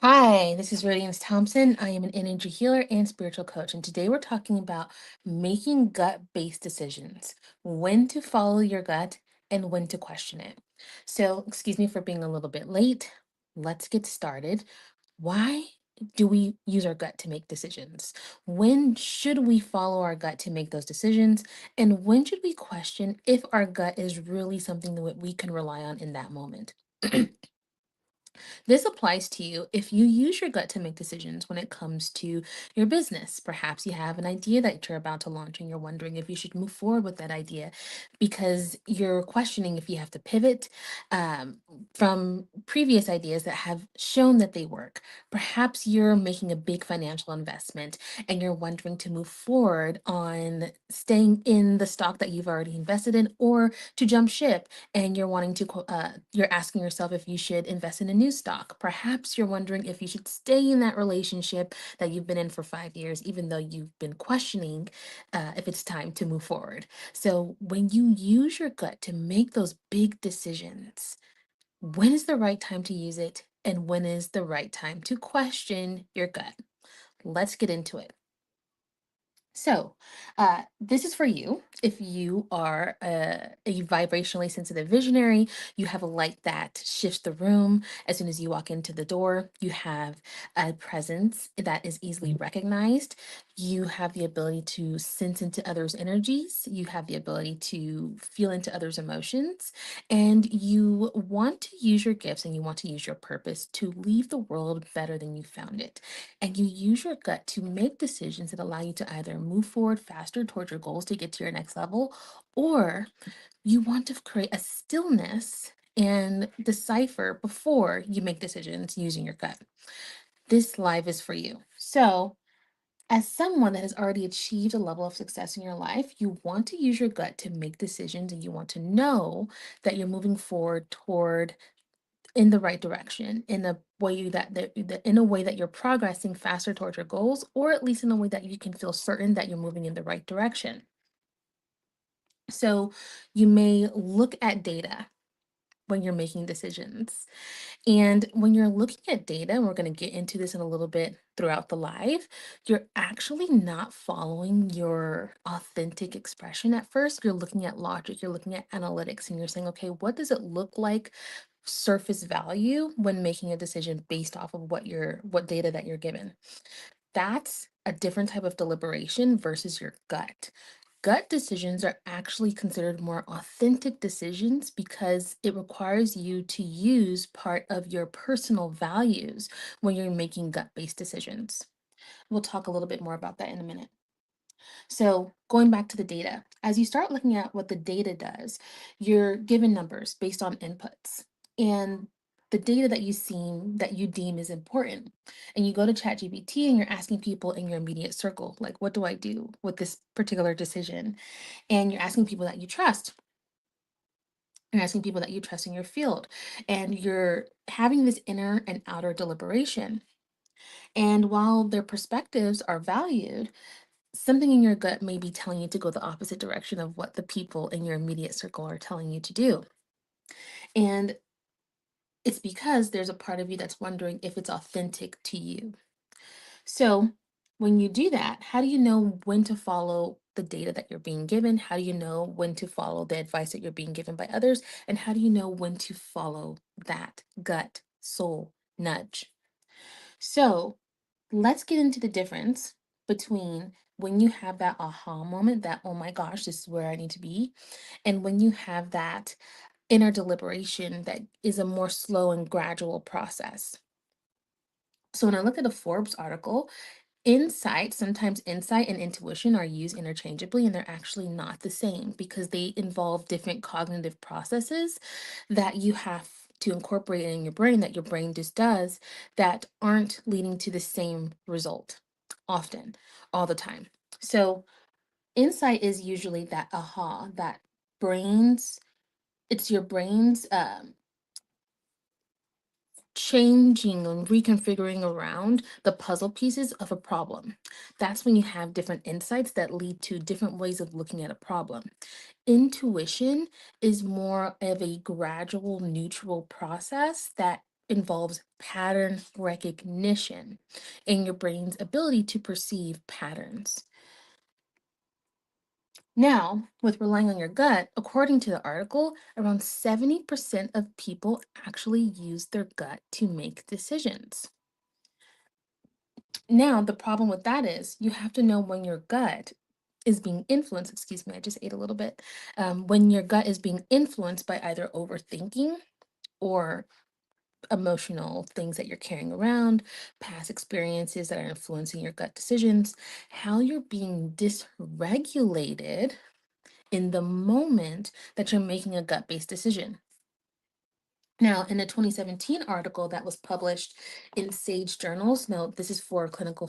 Hi, this is Radiance Thompson. I am an energy healer and spiritual coach, and today we're talking about making gut-based decisions, when to follow your gut and when to question it. So, excuse me for being a little bit late. Let's get started. Why do we use our gut to make decisions? When should we follow our gut to make those decisions? And when should we question if our gut is really something that we can rely on in that moment? This applies to you if you use your gut to make decisions when it comes to your business. Perhaps you have an idea that you're about to launch and you're wondering if you should move forward with that idea because you're questioning if you have to pivot um, from previous ideas that have shown that they work. Perhaps you're making a big financial investment and you're wondering to move forward on staying in the stock that you've already invested in or to jump ship and you're wanting to you're asking yourself if you should invest in a new stock. Perhaps you're wondering if you should stay in that relationship that you've been in for 5 years, even though you've been questioning if it's time to move forward. So when you use your gut to make those big decisions, when is the right time to use it and when is the right time to question your gut? Let's get into it. So, this is for you. If you are a vibrationally sensitive visionary, you have a light that shifts the room. As soon as you walk into the door, you have a presence that is easily recognized. You have the ability to sense into others' energies. You have the ability to feel into others' emotions. And you want to use your gifts and you want to use your purpose to leave the world better than you found it. And you use your gut to make decisions that allow you to either move forward faster towards your goals to get to your next level, or you want to create a stillness and decipher before you make decisions using your gut. This live is for you. So, as someone that has already achieved a level of success in your life, you want to use your gut to make decisions and you want to know that you're moving forward toward in the right direction in a way that in a way that you're progressing faster towards your goals or at least in a way that you can feel certain that you're moving in the right direction. So you may look at data when you're making decisions. And when you're looking at data, and we're going to get into this in a little bit throughout the live, you're actually not following your authentic expression at first. You're looking at logic, you're looking at analytics, and you're saying, okay, what does it look like surface value when making a decision based off of what data that you're given? That's a different type of deliberation versus your gut. Gut decisions are actually considered more authentic decisions because it requires you to use part of your personal values when you're making gut based decisions. We'll talk a little bit more about that in a minute. So, going back to the data, as you start looking at what the data does, you're given numbers based on inputs. And the data that you deem is important. And you go to ChatGPT and you're asking people in your immediate circle, like, what do I do with this particular decision? And you're asking people that you trust. You're asking people that you trust in your field. And you're having this inner and outer deliberation. And while their perspectives are valued, something in your gut may be telling you to go the opposite direction of what the people in your immediate circle are telling you to do. And it's because there's a part of you that's wondering if it's authentic to you. So, when you do that, how do you know when to follow the data that you're being given? How do you know when to follow the advice that you're being given by others? And how do you know when to follow that gut soul nudge? So, let's get into the difference between when you have that aha moment, that, oh my gosh, this is where I need to be, and when you have that inner deliberation that is a more slow and gradual process. So when I looked at a Forbes article, sometimes insight and intuition are used interchangeably, and they're actually not the same because they involve different cognitive processes that you have to incorporate in your brain that your brain just does that aren't leading to the same result often, all the time. So, insight is usually that aha, that brains, it's your brain's changing and reconfiguring around the puzzle pieces of a problem. That's when you have different insights that lead to different ways of looking at a problem. Intuition is more of a gradual, neutral process that involves pattern recognition and your brain's ability to perceive patterns. Now, with relying on your gut, according to the article, around 70% of people actually use their gut to make decisions. Now, the problem with that is you have to know when your gut is being influenced. Excuse me, I just ate a little bit. When your gut is being influenced by either overthinking or emotional things that you're carrying around, past experiences that are influencing your gut decisions, how you're being dysregulated in the moment that you're making a gut based decision. Now, in a 2017 article that was published in Sage Journals, now this is for clinical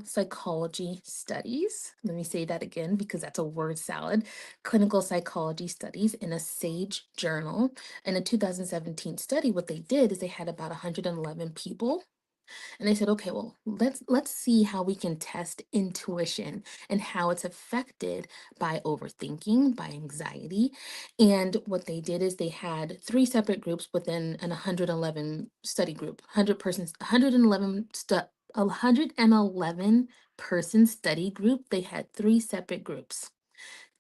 psychology studies. Let me say that again because that's a word salad. Clinical psychology studies in a Sage journal. In a 2017 study, what they did is they had about 111 people and they said, okay, well, let's see how we can test intuition and how it's affected by overthinking, by anxiety. And what they did is they had three separate groups within an 111 study group, 100 persons, 111 person study group. They had three separate groups.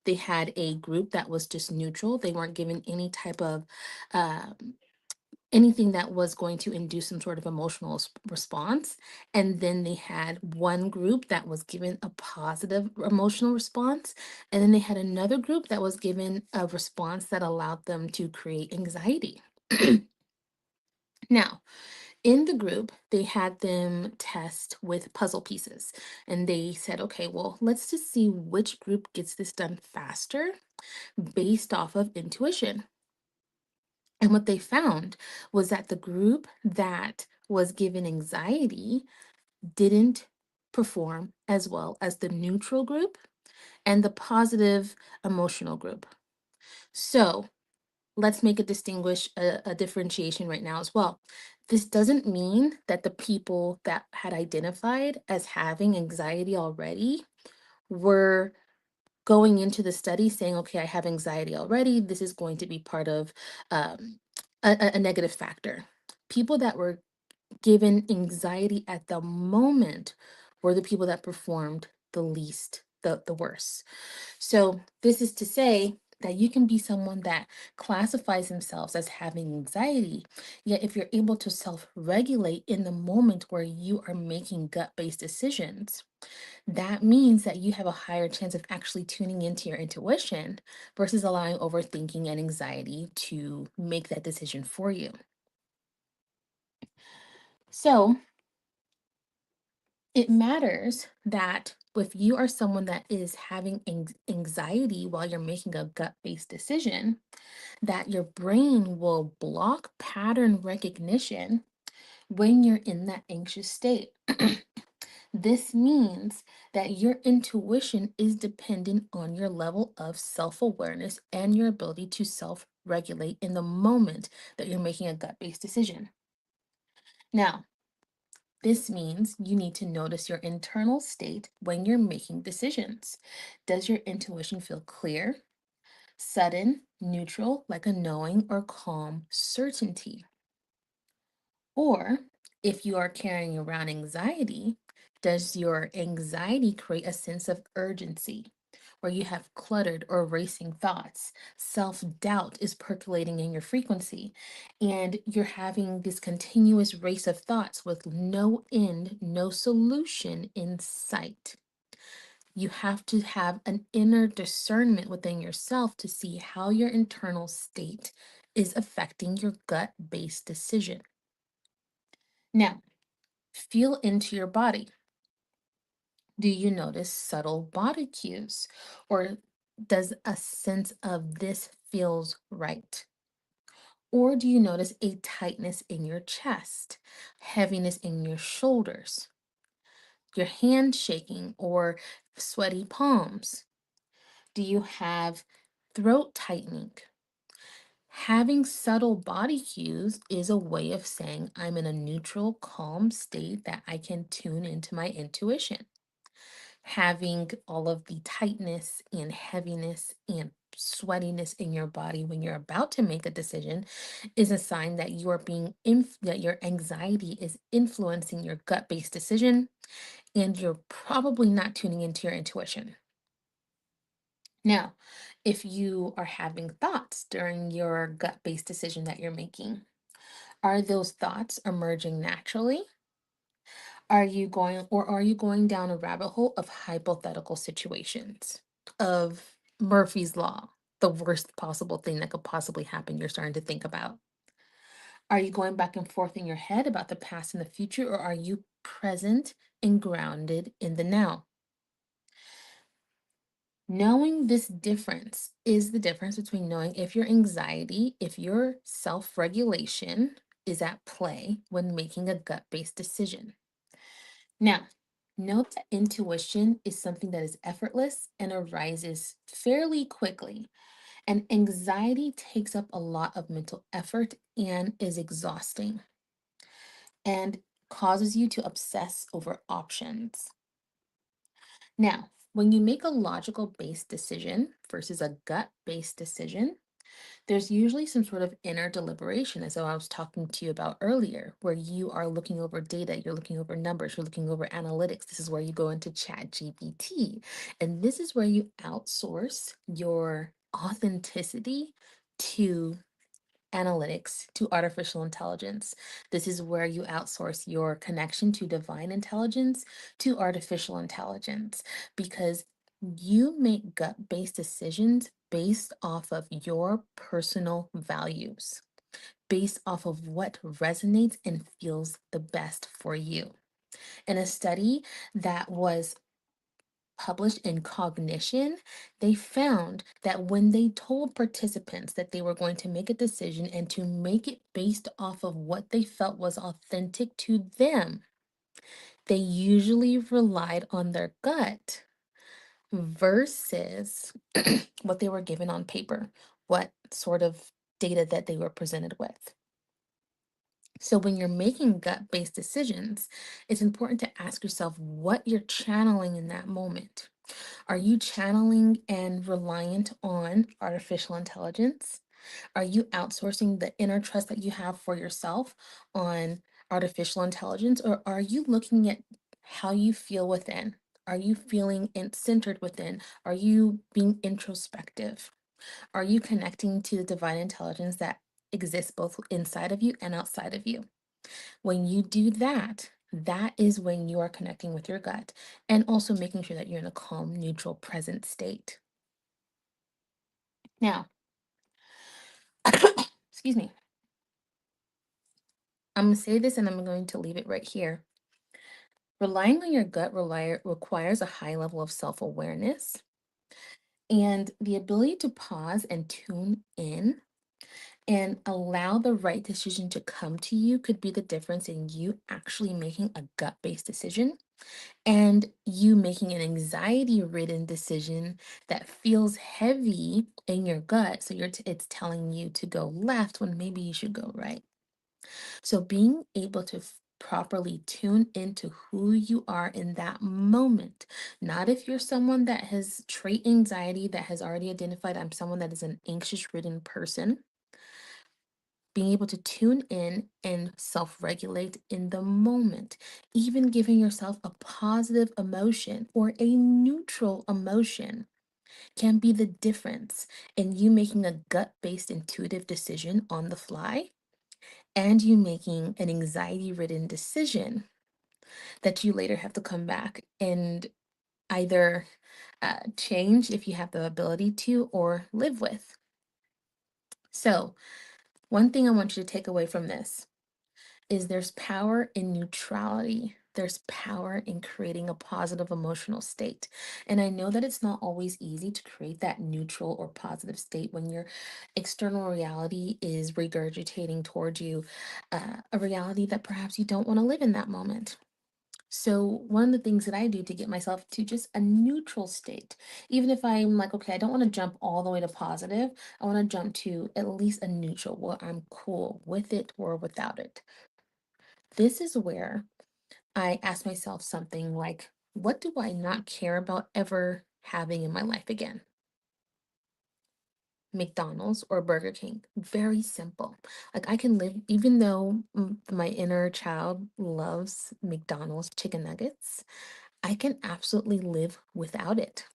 They had a group that was just neutral. They weren't given any type of um, anything that was going to induce some sort of emotional response. And then they had one group that was given a positive emotional response. And then they had another group that was given a response that allowed them to create anxiety. Now, in the group, they had them test with puzzle pieces. And they said, okay, well, let's just see which group gets this done faster based off of intuition. And what they found was that the group that was given anxiety didn't perform as well as the neutral group and the positive emotional group. So let's make a differentiation right now as well. This doesn't mean that the people that had identified as having anxiety already were going into the study saying, okay, I have anxiety already. This is going to be part of um, a negative factor. People that were given anxiety at the moment were the people that performed the least, the worst. So, this is to say that you can be someone that classifies themselves as having anxiety, yet, if you're able to self regulate in the moment where you are making gut based decisions, that means that you have a higher chance of actually tuning into your intuition versus allowing overthinking and anxiety to make that decision for you. So it matters that if you are someone that is having anxiety while you're making a gut based decision, that your brain will block pattern recognition when you're in that anxious state. This means that your intuition is dependent on your level of self awareness and your ability to self regulate in the moment that you're making a gut based decision. Now, this means you need to notice your internal state when you're making decisions. Does your intuition feel clear, sudden, neutral, like a knowing, or calm certainty? Or if you are carrying around anxiety, does your anxiety create a sense of urgency where you have cluttered or racing thoughts? Self doubt is percolating in your frequency, and you're having this continuous race of thoughts with no end, no solution in sight. You have to have an inner discernment within yourself to see how your internal state is affecting your gut based decision. Now, feel into your body. Do you notice subtle body cues? Or does a sense of this feels right? Or do you notice a tightness in your chest, heaviness in your shoulders, your hand shaking, or sweaty palms? Do you have throat tightening? Having subtle body cues is a way of saying I'm in a neutral, calm state that I can tune into my intuition. Having all of the tightness and heaviness and sweatiness in your body when you're about to make a decision is a sign that that your anxiety is influencing your gut-based decision, and you're probably not tuning into your intuition. Now, if you are having thoughts during your gut-based decision that you're making, are those thoughts emerging naturally? Are you going down a rabbit hole of hypothetical situations, of Murphy's Law, the worst possible thing that could possibly happen you're starting to think about? Are you going back and forth in your head about the past and the future, or are you present and grounded in the now? Knowing this difference is the difference between knowing if your self regulation is at play when making a gut based decision. Now, note that intuition is something that is effortless and arises fairly quickly, and anxiety takes up a lot of mental effort and is exhausting and causes you to obsess over options. Now, when you make a logical based decision versus a gut based decision, there's usually some sort of inner deliberation, as I was talking to you about earlier, where you are looking over data, you're looking over numbers, you're looking over analytics. This is where you go into Chat GPT. And this is where you outsource your authenticity to analytics, to artificial intelligence. This is where you outsource your connection to divine intelligence to artificial intelligence, because you make gut based decisions based off of your personal values, based off of what resonates and feels the best for you. In a study that was published in Cognition, they found that when they told participants that they were going to make a decision and to make it based off of what they felt was authentic to them, they usually relied on their gut versus what they were given on paper, what sort of data that they were presented with. So, when you're making gut based decisions, it's important to ask yourself what you're channeling in that moment. Are you channeling and reliant on artificial intelligence? Are you outsourcing the inner trust that you have for yourself on artificial intelligence? Or are you looking at how you feel within? Are you feeling centered within? Are you being introspective? Are you connecting to the divine intelligence that exists both inside of you and outside of you? When you do that, that is when you are connecting with your gut and also making sure that you're in a calm, neutral, present state. Now, excuse me, I'm going to say this and I'm going to leave it right here. Relying on your requires a high level of self awareness and the ability to pause and tune in and allow the right decision to come to you could be the difference in you actually making a gut based decision and you making an anxiety ridden decision that feels heavy in your gut. So it's telling you to go left when maybe you should go right. So being able to properly tune into who you are in that moment, not if you're someone that has trait anxiety that has already identified, I'm someone that is an anxious ridden person, being able to tune in and self regulate in the moment, even giving yourself a positive emotion or a neutral emotion can be the difference in you making a gut based intuitive decision on the fly and you making an anxiety ridden decision that you later have to come back and either change if you have the ability to or live with. So, one thing I want you to take away from this is there's power in neutrality. There's power in creating a positive emotional state. And I know that it's not always easy to create that neutral or positive state when your external reality is regurgitating towards you a reality that perhaps you don't want to live in that moment. So, one of the things that I do to get myself to just a neutral state, even if I'm like, okay, I don't want to jump all the way to positive, I want to jump to at least a neutral where I'm cool with it or without it. This is where I ask myself something like, what do I not care about ever having in my life again? McDonald's or Burger King. Very simple. Like I can live, even though my inner child loves McDonald's chicken nuggets, I can absolutely live without it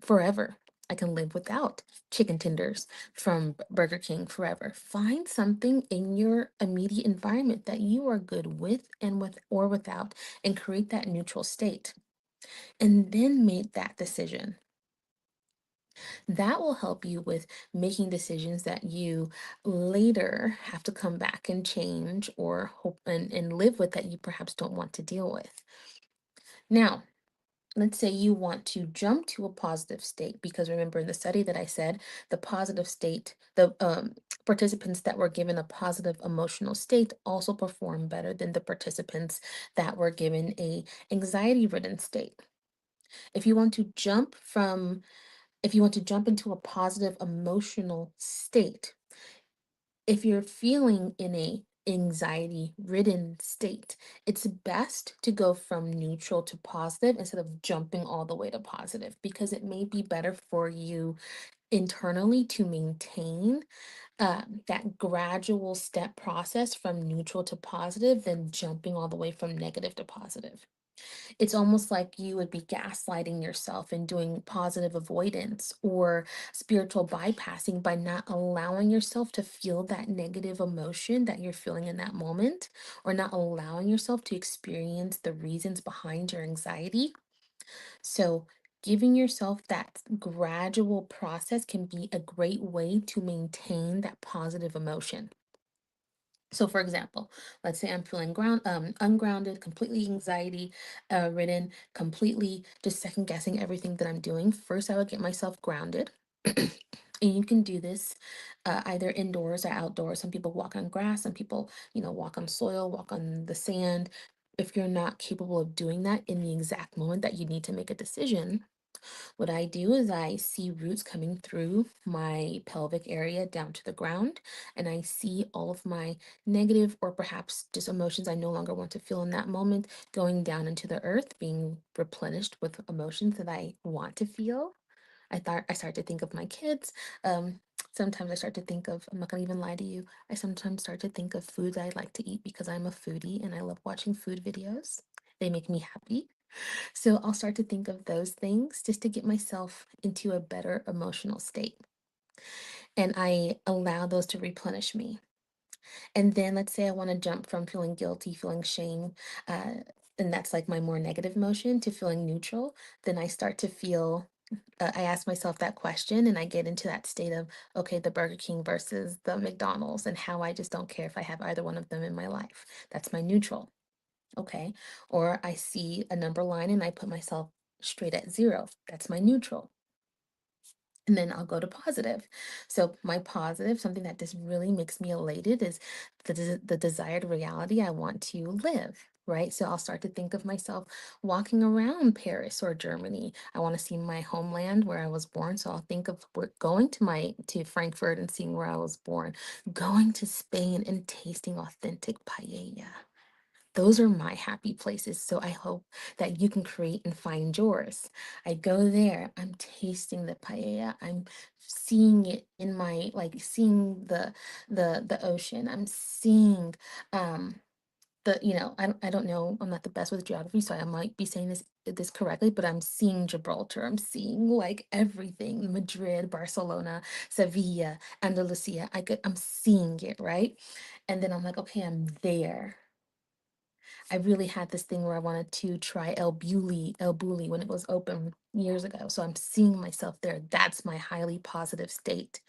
forever. I can live without chicken tenders from Burger King forever. Find something in your immediate environment that you are good with and with or without, and create that neutral state. And then make that decision. That will help you with making decisions that you later have to come back and change or hope and live with that you perhaps don't want to deal with. Now, let's say you want to jump to a positive state, because remember in the study that I said the positive state, the participants that were given a positive emotional state also perform better than the participants that were given a anxiety ridden state. If you want to jump from if you want to jump into a positive emotional state, if you're feeling in a anxiety ridden state, it's best to go from neutral to positive instead of jumping all the way to positive, because it may be better for you internally to maintain that gradual step process from neutral to positive than jumping all the way from negative to positive. It's almost like you would be gaslighting yourself and doing positive avoidance or spiritual bypassing by not allowing yourself to feel that negative emotion that you're feeling in that moment, or not allowing yourself to experience the reasons behind your anxiety. So, giving yourself that gradual process can be a great way to maintain that positive emotion. So, for example, let's say I'm feeling ungrounded, completely anxiety ridden, completely just second guessing everything that I'm doing. First, I would get myself grounded. And you can do this either indoors or outdoors. Some people walk on grass, some people, walk on soil, walk on the sand. If you're not capable of doing that in the exact moment that you need to make a decision, what I do is I see roots coming through my pelvic area down to the ground, and I see all of my negative or perhaps just emotions I no longer want to feel in that moment going down into the earth, being replenished with emotions that I want to feel. I start to think of my kids. Um, Sometimes I start to think of, I'm not gonna even lie to you, I sometimes start to think of foods I like to eat because I'm a foodie and I love watching food videos. They make me happy. So I'll start to think of those things just to get myself into a better emotional state. And I allow those to replenish me. And then let's say I want to jump from feeling guilty, feeling shame, uh, and that's like my more negative emotion, to feeling neutral. Then I start to feel, I ask myself that question and I get into that state of, okay, the Burger King versus the McDonald's, and how I just don't care if I have either one of them in my life. That's my neutral. Okay. Or I see a number line and I put myself straight at 0. That's my neutral. And then I'll go to positive. So my positive, something that just really makes me elated, is the desired reality I want to live. Right. So I'll start to think of myself walking around Paris or Germany. I want to see my homeland where I was born. So I'll think of going to Frankfurt and seeing where I was born, going to Spain and tasting authentic paella. Those are my happy places. So I hope that you can create and find yours. I go there, I'm tasting the paella, I'm seeing it in my, like, seeing the ocean. I'm seeing I don't know, I'm not the best with geography, so I might be saying this correctly, but I'm seeing Gibraltar. I'm seeing like everything, Madrid, Barcelona, Sevilla, Andalusia. I'm seeing it, right? And then I'm like, okay, I'm there. I really had this thing where I wanted to try El Bulli when it was open years ago. So I'm seeing myself there. That's my highly positive state.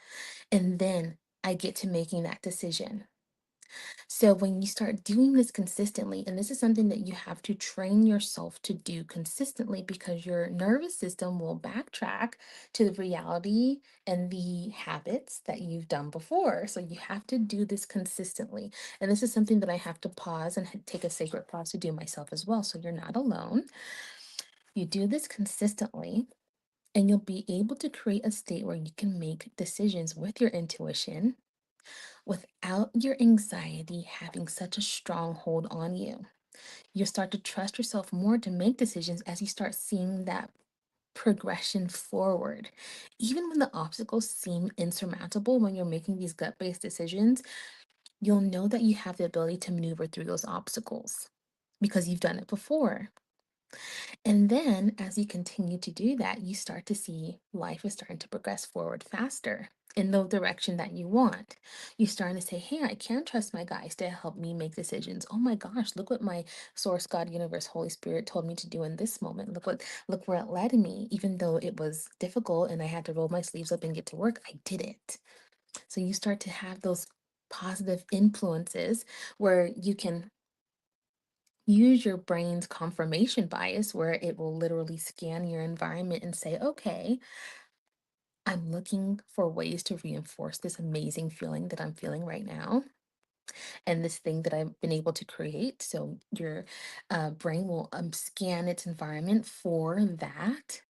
And then I get to making that decision. So when you start doing this consistently, and this is something that you have to train yourself to do consistently, because your nervous system will backtrack to the reality and the habits that you've done before. So you have to do this consistently. And this is something that I have to pause and take a sacred pause to do myself as well. So you're not alone. You do this consistently, and you'll be able to create a state where you can make decisions with your intuition without your anxiety having such a strong hold on you. You'll start to trust yourself more to make decisions as you start seeing that progression forward. Even when the obstacles seem insurmountable, when you're making these gut based decisions, you'll know that you have the ability to maneuver through those obstacles because you've done it before. And then as you continue to do that, you start to see life is starting to progress forward faster in the direction that you want. You're starting to say, hey, I can trust my guys to help me make decisions. Oh my gosh, look what my source, God, universe, Holy Spirit told me to do in this moment. Look where it led me. Even though it was difficult and I had to roll my sleeves up and get to work, I did it. So you start to have those positive influences where you can use your brain's confirmation bias, where it will literally scan your environment and say, okay, I'm looking for ways to reinforce this amazing feeling that I'm feeling right now and this thing that I've been able to create. So your brain will scan its environment for that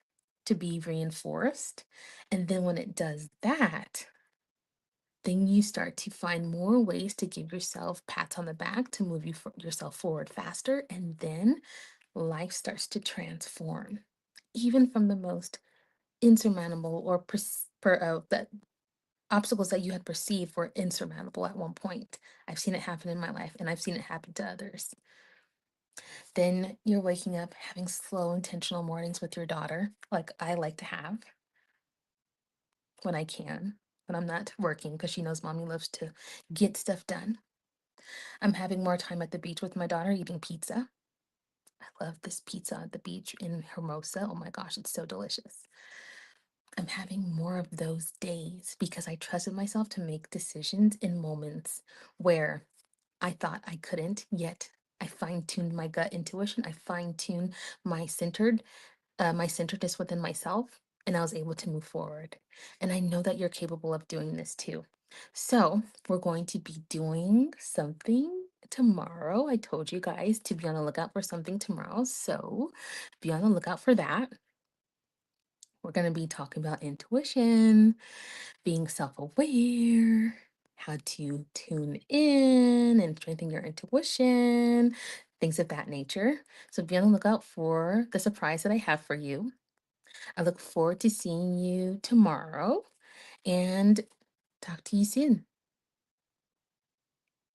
to be reinforced. And then when it does that, then you start to find more ways to give yourself pats on the back to move yourself forward faster. And then life starts to transform, even from the most insurmountable or that obstacles that you had perceived were insurmountable at one point. I've seen it happen in my life, and I've seen it happen to others. Then you're waking up, having slow, intentional mornings with your daughter, like I like to have when I can, when I'm not working, because she knows mommy loves to get stuff done. I'm having more time at the beach with my daughter, eating pizza. I love this pizza at the beach in Hermosa. Oh my gosh, it's so delicious. I'm having more of those days because I trusted myself to make decisions in moments where I thought I couldn't, yet I fine-tuned my gut intuition. I fine-tuned my centeredness within myself, and I was able to move forward. And I know that you're capable of doing this too. So we're going to be doing something tomorrow. I told you guys to be on the lookout for something tomorrow. So be on the lookout for that. We're going to be talking about intuition, being self aware, how to tune in and strengthen your intuition, things of that nature. So be on the lookout for the surprise that I have for you. I look forward to seeing you tomorrow and talk to you soon.